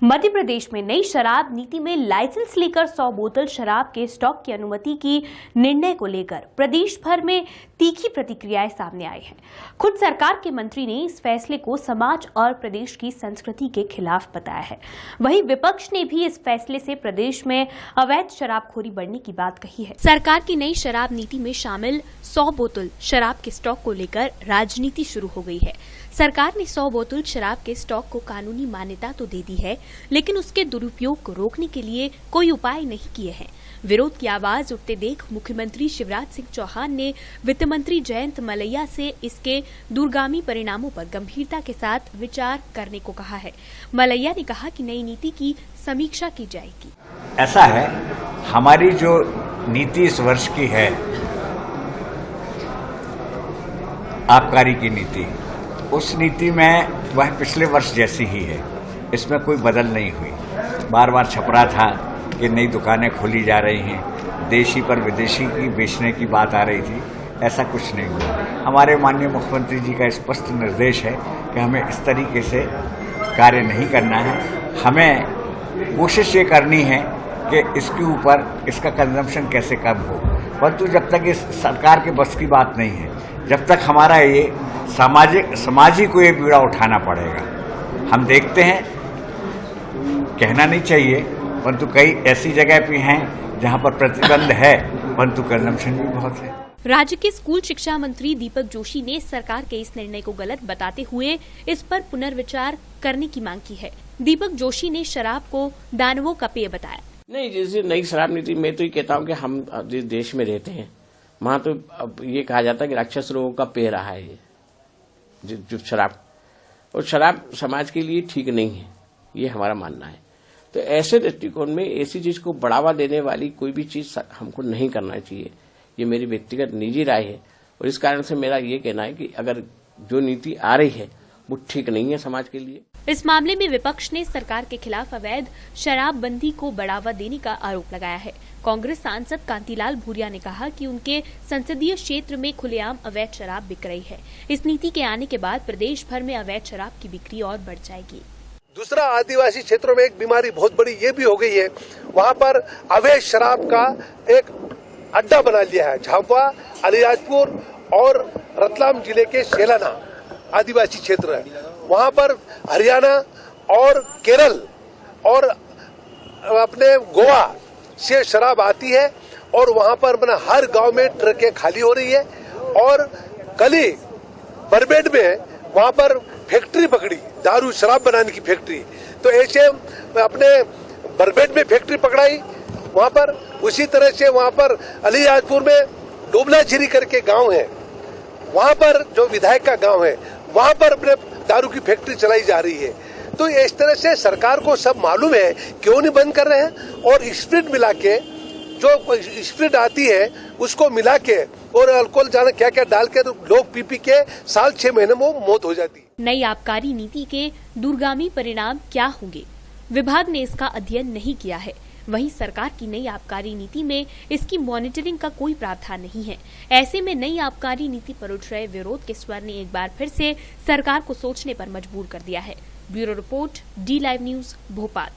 मध्य प्रदेश में नई शराब नीति में लाइसेंस लेकर 100 बोतल शराब के स्टॉक की अनुमति की निर्णय को लेकर प्रदेश भर में तीखी प्रतिक्रियाएं सामने आई हैं। खुद सरकार के मंत्री ने इस फैसले को समाज और प्रदेश की संस्कृति के खिलाफ बताया है। वहीं विपक्ष ने भी इस फैसले से प्रदेश में अवैध शराबखोरी बढ़ने की बात कही है। सरकार की नई शराब नीति में शामिल 100 बोतल शराब के स्टॉक को लेकर राजनीति शुरू हो गई है। सरकार ने 100 बोतल शराब के स्टॉक को कानूनी मान्यता तो दे दी है, लेकिन उसके दुरुपयोग को रोकने के लिए कोई उपाय नहीं किए हैं। विरोध की आवाज उठते देख मुख्यमंत्री शिवराज सिंह चौहान ने वित्त मंत्री जयंत मलैया से इसके दूरगामी परिणामों पर गंभीरता के साथ विचार करने को कहा है। मलैया ने कहा कि नई नीति की समीक्षा की जाएगी। ऐसा है, हमारी जो नीति इस वर्ष की है, आबकारी की नीति, उस नीति में वह पिछले वर्ष जैसी ही है। इसमें कोई बदल नहीं हुई। बार बार छप रहा था कि नई दुकानें खोली जा रही हैं, देशी पर विदेशी की बेचने की बात आ रही थी। ऐसा कुछ नहीं हुआ। हमारे माननीय मुख्यमंत्री जी का स्पष्ट निर्देश है कि हमें इस तरीके से कार्य नहीं करना है। हमें कोशिश ये करनी है कि इसके ऊपर इसका कंजम्पशन कैसे कम हो, परंतु जब तक इस सरकार के बस की बात नहीं है, जब तक हमारा ये समाज ही को ये बीड़ा उठाना पड़ेगा। हम देखते हैं, कहना नहीं चाहिए, परंतु कई ऐसी जगह भी हैं जहां पर प्रतिबंध है, परंतु कंजम्पशन भी बहुत है। राज्य के स्कूल शिक्षा मंत्री दीपक जोशी ने सरकार के इस निर्णय को गलत बताते हुए इस पर पुनर्विचार करने की मांग की है। दीपक जोशी ने शराब को दानवों का पेय बताया। नहीं, जैसे नई शराब नीति में तो ये कहता हूँ कि हम जिस देश में रहते हैं वहां तो अब ये कहा जाता है कि राक्षस लोगों का पेय रहा है ये जो शराब, और शराब समाज के लिए ठीक नहीं है, ये हमारा मानना है। तो ऐसे दृष्टिकोण में ऐसी चीज को बढ़ावा देने वाली कोई भी चीज हमको नहीं करना चाहिए। ये मेरी व्यक्तिगत निजी राय है, और इस कारण से मेरा ये कहना है कि अगर जो नीति आ रही है वो ठीक नहीं है समाज के लिए। इस मामले में विपक्ष ने सरकार के खिलाफ अवैध शराबबंदी को बढ़ावा देने का आरोप लगाया है। कांग्रेस सांसद कांतिलाल भूरिया ने कहा कि उनके संसदीय क्षेत्र में खुलेआम अवैध शराब बिक रही है। इस नीति के आने के बाद प्रदेश भर में अवैध शराब की बिक्री और बढ़ जाएगी। दूसरा, आदिवासी क्षेत्रों में एक बीमारी बहुत बड़ी ये भी हो गई है, वहाँ पर अवैध शराब का एक अड्डा बना लिया है। झाबुआ, अलीराजपुर और रतलाम जिले के सेलाना आदिवासी क्षेत्र है, वहाँ पर हरियाणा और केरल और अपने गोवा से शराब आती है, और वहाँ पर हर गांव में ट्रकें खाली हो रही है। और कल ही बरबेट में वहाँ पर फैक्ट्री पकड़ी, दारू शराब बनाने की फैक्ट्री। तो ऐसे अपने बरबेट में फैक्ट्री पकड़ाई वहाँ पर। उसी तरह से वहाँ पर अलीराजपुर में डोबला झीरी करके गांव है, वहाँ पर जो विधायक का गांव है, वहाँ पर अपने दारू की फैक्ट्री चलाई जा रही है। तो इस तरह से सरकार को सब मालूम है, क्यों नहीं बंद कर रहे हैं। और स्प्रिट मिला के, जो स्प्रिट आती है उसको मिला के और अल्कोहल जाने क्या क्या डाल के, तो लोग पी पी के साल 6 महीने में मौत हो जाती है। नई आबकारी नीति के दूरगामी परिणाम क्या होंगे, विभाग ने इसका अध्ययन नहीं किया है। वहीं सरकार की नई आबकारी नीति में इसकी मॉनिटरिंग का कोई प्रावधान नहीं है। ऐसे में नई आबकारी नीति पर उठ रहे विरोध के स्वर ने एक बार फिर से सरकार को सोचने पर मजबूर कर दिया है। Bureau report, D Live news, Bhopal.